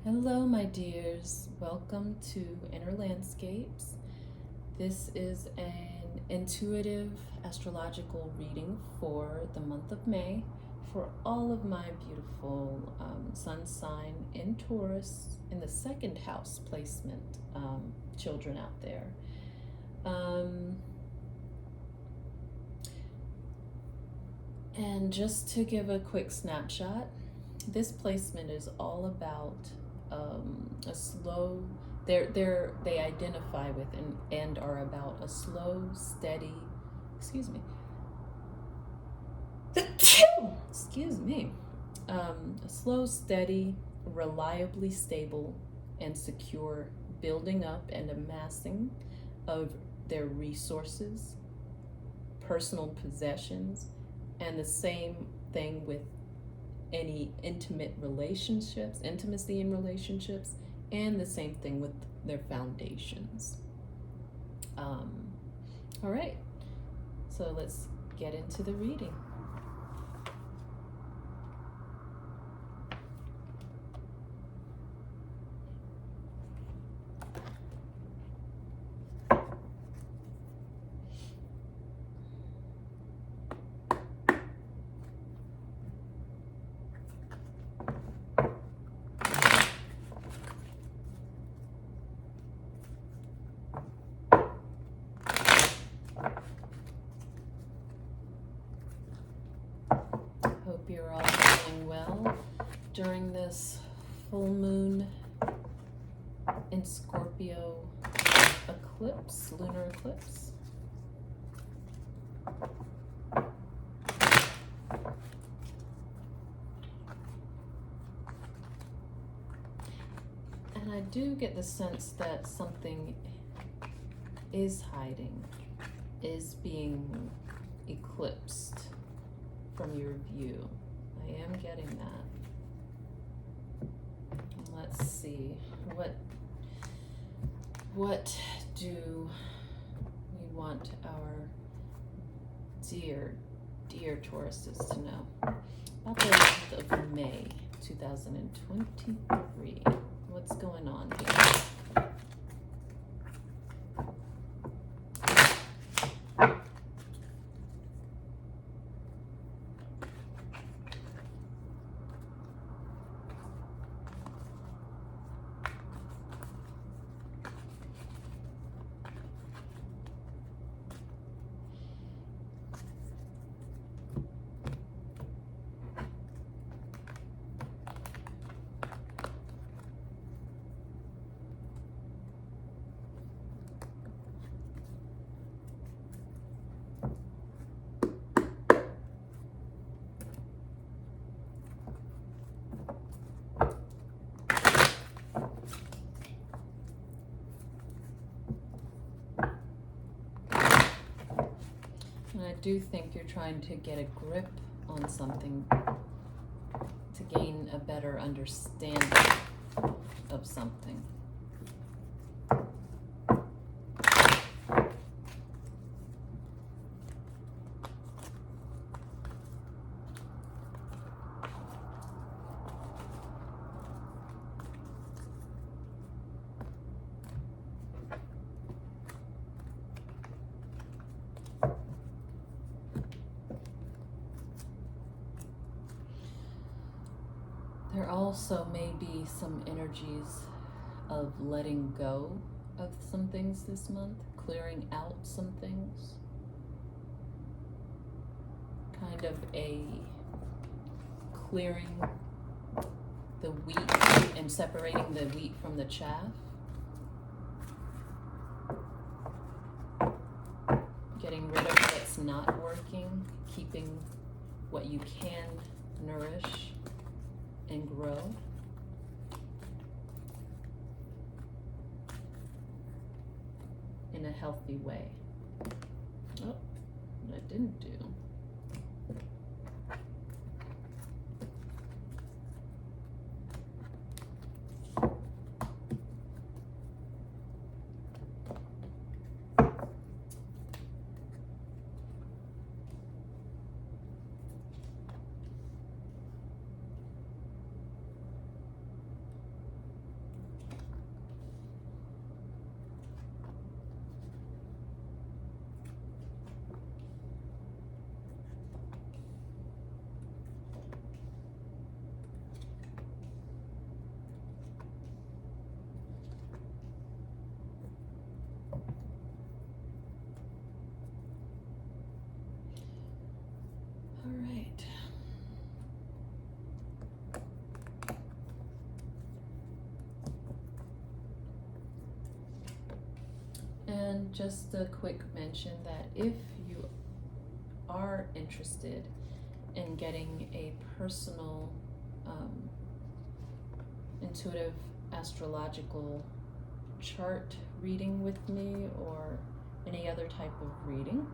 Hello, my dears. Welcome to Inner Landscapes. This is an intuitive astrological reading for the month of May for all of my beautiful sun sign in Taurus in the second house placement children out there. And just to give a quick snapshot, this placement is all about a slow, they identify with and are about a slow, steady, excuse me, a slow, steady, reliably stable and secure building up and amassing of their resources, personal possessions, and the same thing with any intimacy in relationships, and the same thing with their foundations. All right, so let's get into the reading. Hope you're all doing well during this full moon in Scorpio eclipse, lunar eclipse. And I do get the sense that something is hiding, is being eclipsed from your view. I am getting that. Let's see, what do we want our dear Tauruses to know about the month of May 2023? What's going on here? I do think you're trying to get a grip on something to gain a better understanding of something. There also may be some energies of letting go of some things this month, clearing out some things. Kind of a clearing the wheat and separating the wheat from the chaff. Getting rid of what's not working, keeping what you can nourish and grow. In a healthy way. Oh, what I didn't do. just a quick mention that if you are interested in getting a personal intuitive astrological chart reading with me, or any other type of reading,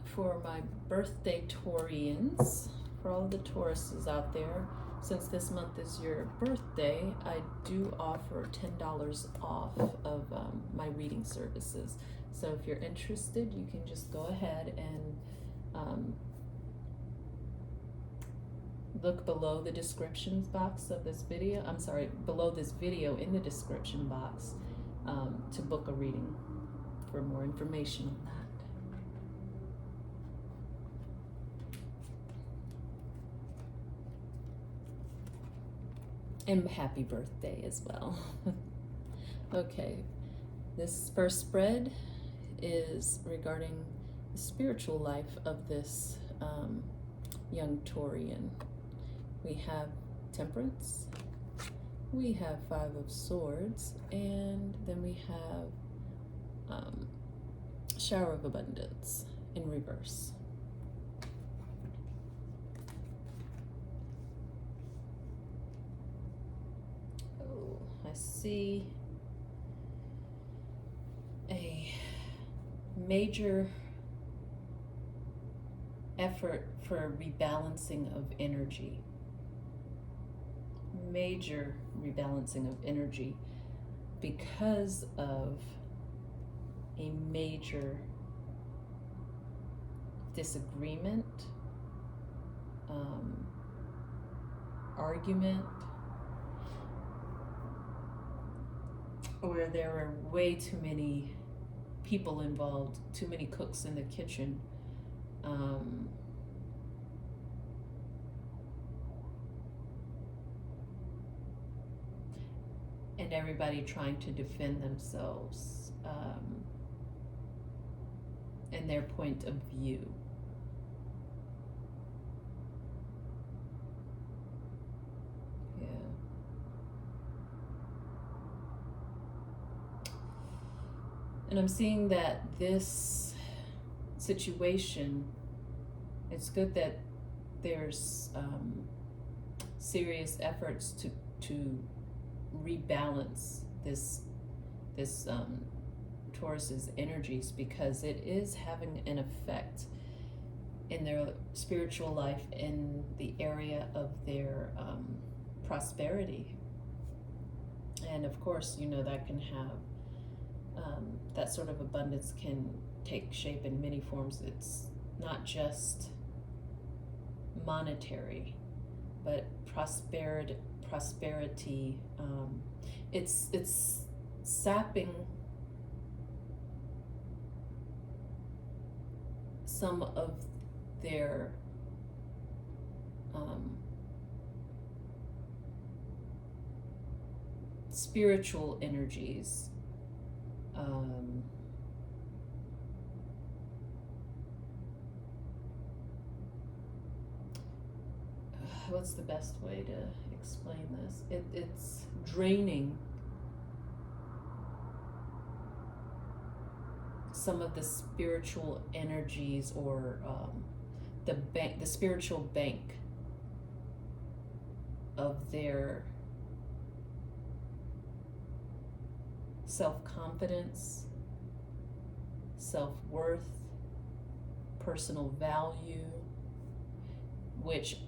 for my birthday Taurians, for all of the Tauruses out there, since this month is your birthday, I do offer $10 off of my reading services. So if you're interested, you can just go ahead and look below the description box of this video. I'm sorry, below this video in the description box to book a reading for more information on that. And happy birthday as well. Okay, this first spread is regarding the spiritual life of this young Taurian. We have Temperance, we have Five of Swords, and then we have Shower of Abundance in reverse. Oh, I see a major effort for rebalancing of energy. Major rebalancing of energy because of a major disagreement, argument, where there are way too many people involved, too many cooks in the kitchen. And everybody trying to defend themselves and their point of view. Yeah. And I'm seeing that this situation, it's good that there's serious efforts to rebalance this Taurus's energies, because it is having an effect in their spiritual life, in the area of their prosperity. And of course, you know, that can have that sort of abundance can take shape in many forms. It's not just monetary, but prosperity. It's sapping some of their spiritual energies. What's the best way to explain this? It's draining some of the spiritual energies, or the spiritual bank of their self-confidence, self-worth, personal value, which,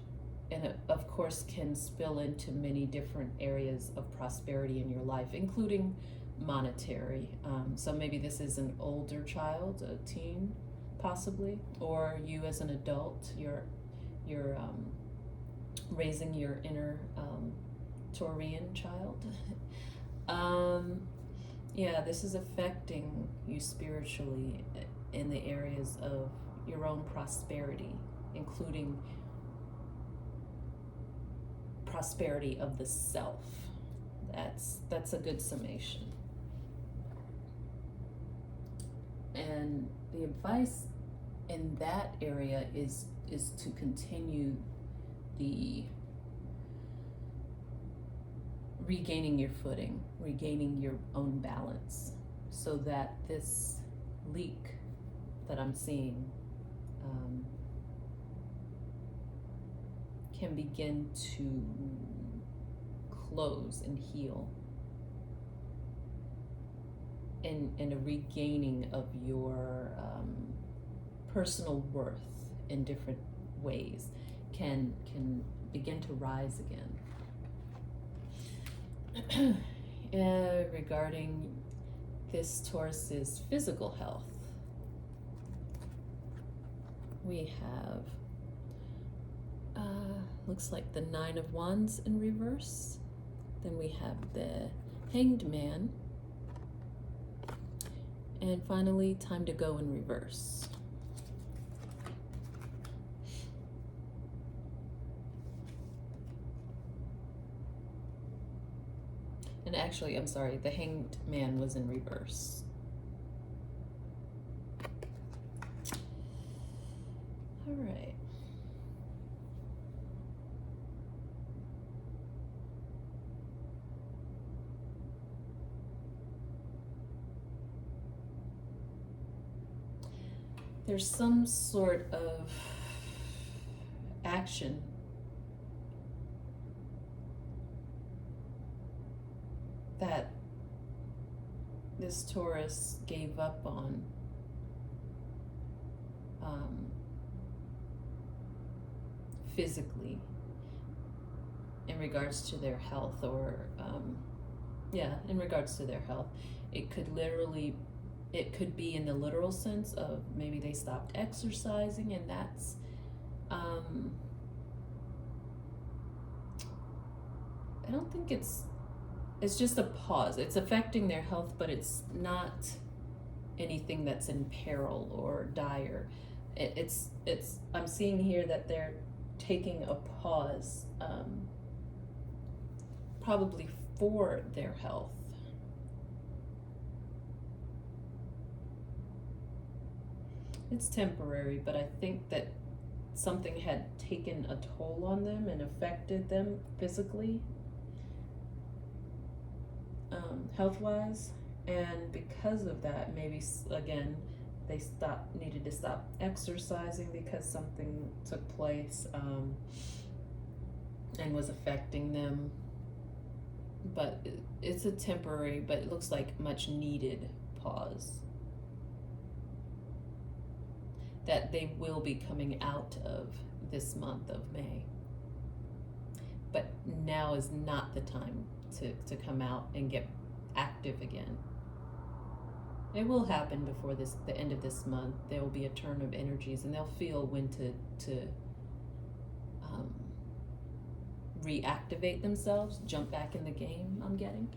and it, of course, can spill into many different areas of prosperity in your life, including monetary. So maybe this is an older child, a teen, possibly, or you as an adult. You're raising your inner Taurian child. Yeah, this is affecting you spiritually in the areas of your own prosperity, including prosperity of the self. That's a good summation. And the advice in that area is to continue the regaining your footing, regaining your own balance, so that this leak that I'm seeing can begin to close and heal, and a regaining of your personal worth in different ways can begin to rise again. Regarding this Taurus's physical health, we have looks like the Nine of Wands in reverse. Then we have the Hanged Man, and finally Time to Go in reverse. And actually, I'm sorry, the Hanged Man was in reverse. All right. There's some sort of action that this Taurus gave up on physically in regards to their health, or in regards to their health. It could be in the literal sense of maybe they stopped exercising, and that's I don't think it's just a pause. It's affecting their health, but it's not anything that's in peril or dire. It's I'm seeing here that they're taking a pause, probably for their health. It's temporary, but I think that something had taken a toll on them and affected them physically, health-wise, and because of that, maybe again they needed to stop exercising because something took place and was affecting them. But it's a temporary, but it looks like much needed pause that they will be coming out of this month of May. But now is not the time to come out and get active again. It will happen before the end of this month. There will be a turn of energies, and they'll feel when to reactivate themselves, jump back in the game, I'm getting.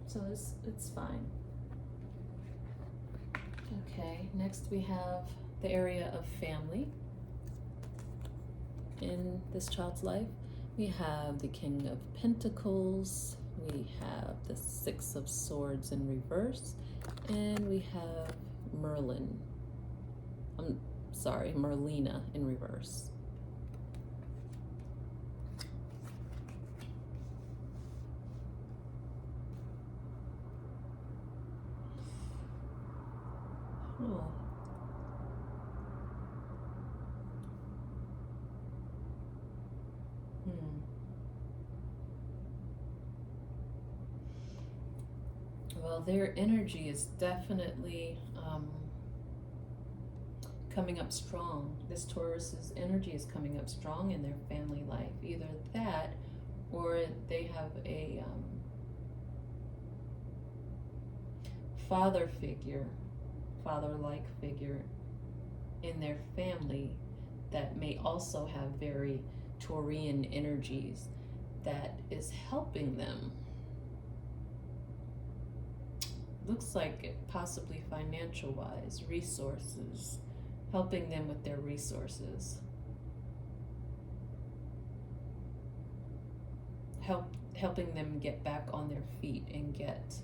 So it's fine. Okay, next we have the area of family in this child's life. We have the King of Pentacles, we have the Six of Swords in reverse, and we have Merlina in reverse. Oh. Well, their energy is definitely coming up strong. This Taurus's energy is coming up strong in their family life. Either that, or they have a father-like figure in their family that may also have very Taurian energies that is helping them. Looks like possibly financial-wise, resources, helping them with their resources. Helping them get back on their feet and get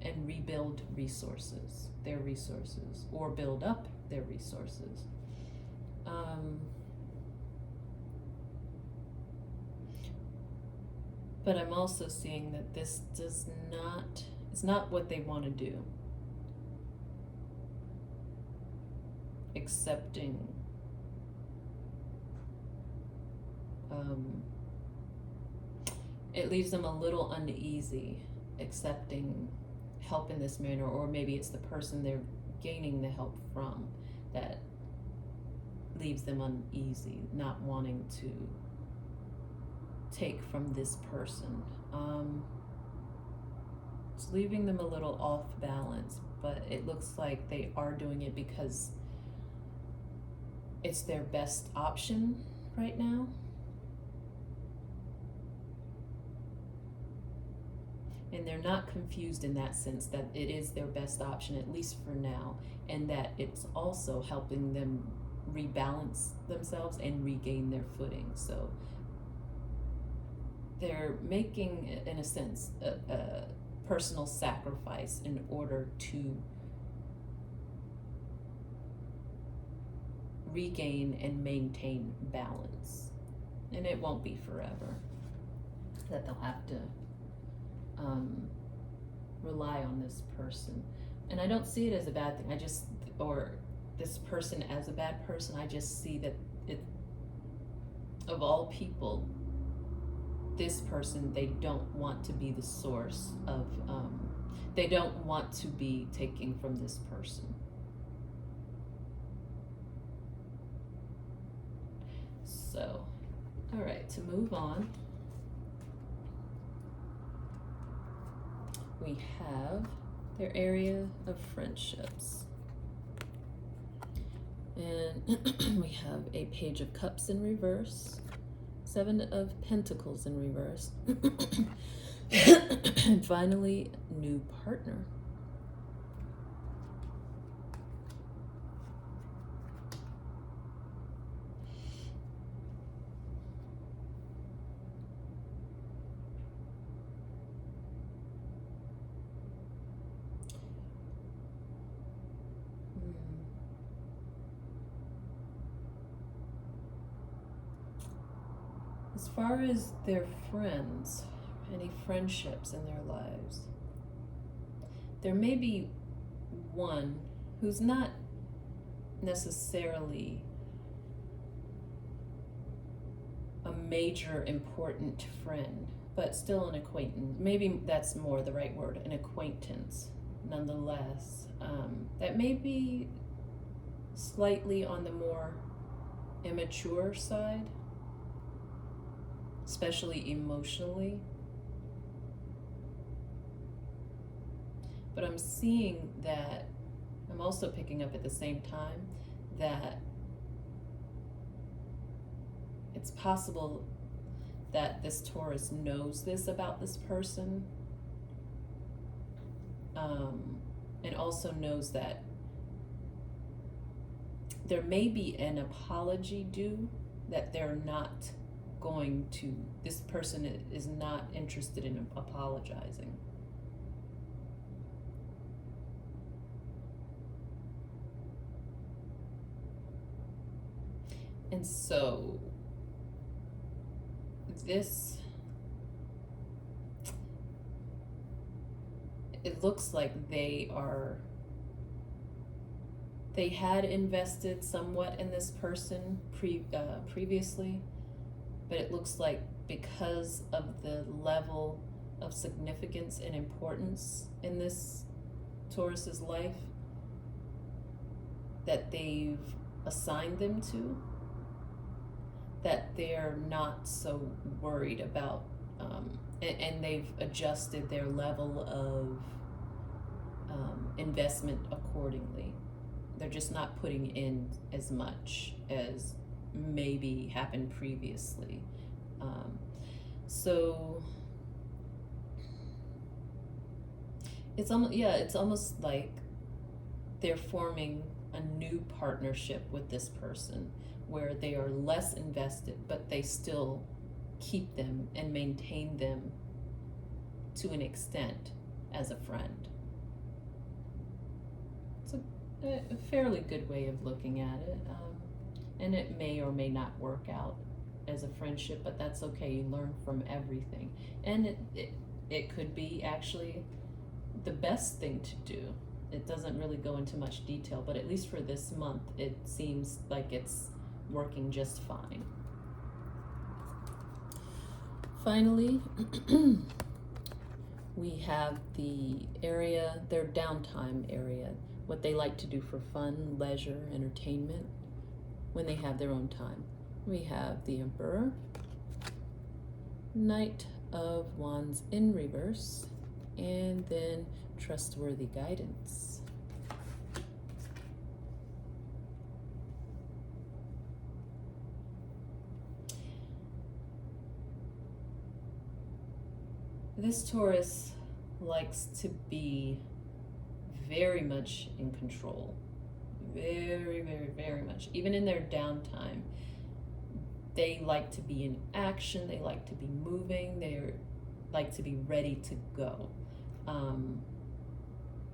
and rebuild their resources, or build up their resources. But I'm also seeing that this it's not what they want to do. Accepting it leaves them a little uneasy accepting help in this manner, or maybe it's the person they're gaining the help from that leaves them uneasy, not wanting to take from this person. It's leaving them a little off balance, but it looks like they are doing it because it's their best option right now. And they're not confused in that sense, that it is their best option, at least for now, and that it's also helping them rebalance themselves and regain their footing. So they're making, in a sense, a personal sacrifice in order to regain and maintain balance. And it won't be forever that they'll have to rely on this person. And I don't see it as a bad thing, or this person as a bad person. I just see that of all people, this person, they don't want to be the source of, they don't want to be taking from this person. So, all right, to move on, we have their area of friendships. And we have a Page of Cups in reverse, Seven of Pentacles in reverse, and finally, new partner. As far as their friends, any friendships in their lives, there may be one who's not necessarily a major important friend, but still an acquaintance. Maybe that's more the right word, an acquaintance nonetheless. That may be slightly on the more immature side, especially emotionally. But I'm seeing that, I'm also picking up at the same time that it's possible that this Taurus knows this about this person, and also knows that there may be an apology due, that they're not going to, this person is not interested in apologizing. And so this, it looks like they had invested somewhat in this person previously, but it looks like because of the level of significance and importance in this Taurus's life that they've assigned them to, that they're not so worried about, and they've adjusted their level of investment accordingly. They're just not putting in as much as maybe happened previously. So it's almost like they're forming a new partnership with this person where they are less invested, but they still keep them and maintain them to an extent as a friend. It's a fairly good way of looking at it, and it may or may not work out as a friendship, but that's okay. You learn from everything. And it could be actually the best thing to do. It doesn't really go into much detail, but at least for this month, it seems like it's working just fine. Finally, we have the area, their downtime area, what they like to do for fun, leisure, entertainment, when they have their own time. We have the Emperor, Knight of Wands in reverse, and then trustworthy guidance. This Taurus likes to be very much in control. Very, very, very much. Even in their downtime, they like to be in action. They like to be moving. They like to be ready to go.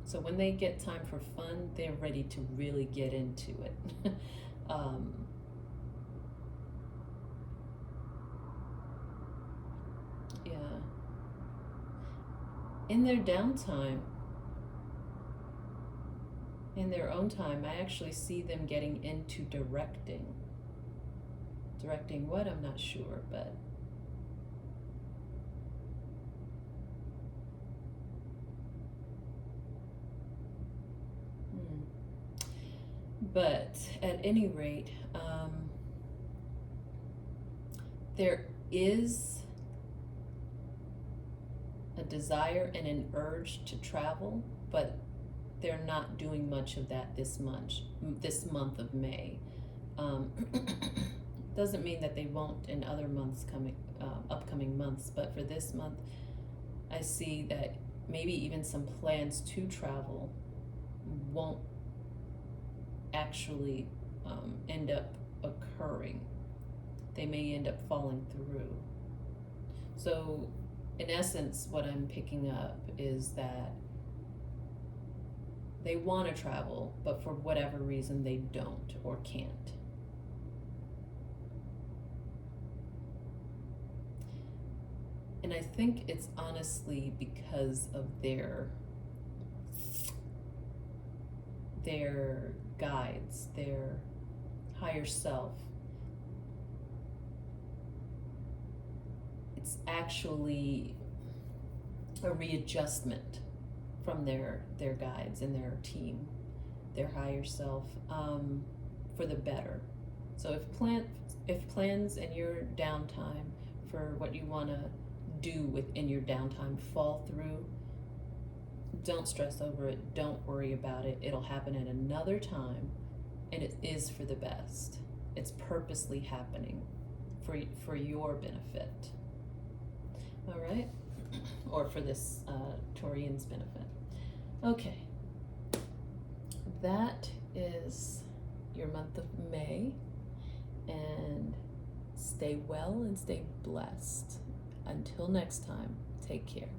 So when they get time for fun, they're ready to really get into it. Yeah. In their downtime, in their own time, I actually see them getting into directing. Directing what? I'm not sure, but But at any rate, there is a desire and an urge to travel, but they're not doing much of that this month of May. Doesn't mean that they won't in other months upcoming months, but for this month, I see that maybe even some plans to travel won't actually end up occurring. They may end up falling through. So in essence, what I'm picking up is that they want to travel, but for whatever reason they don't or can't. And I think it's honestly because of their guides, their higher self. It's actually a readjustment from their guides and their team, their higher self, for the better. So if plans in your downtime for what you want to do within your downtime fall through, don't stress over it. Don't worry about it. It'll happen at another time, and it is for the best. It's purposely happening for your benefit. All right? Or for this Taurian's benefit. Okay. That is your month of May. And stay well and stay blessed. Until next time, take care.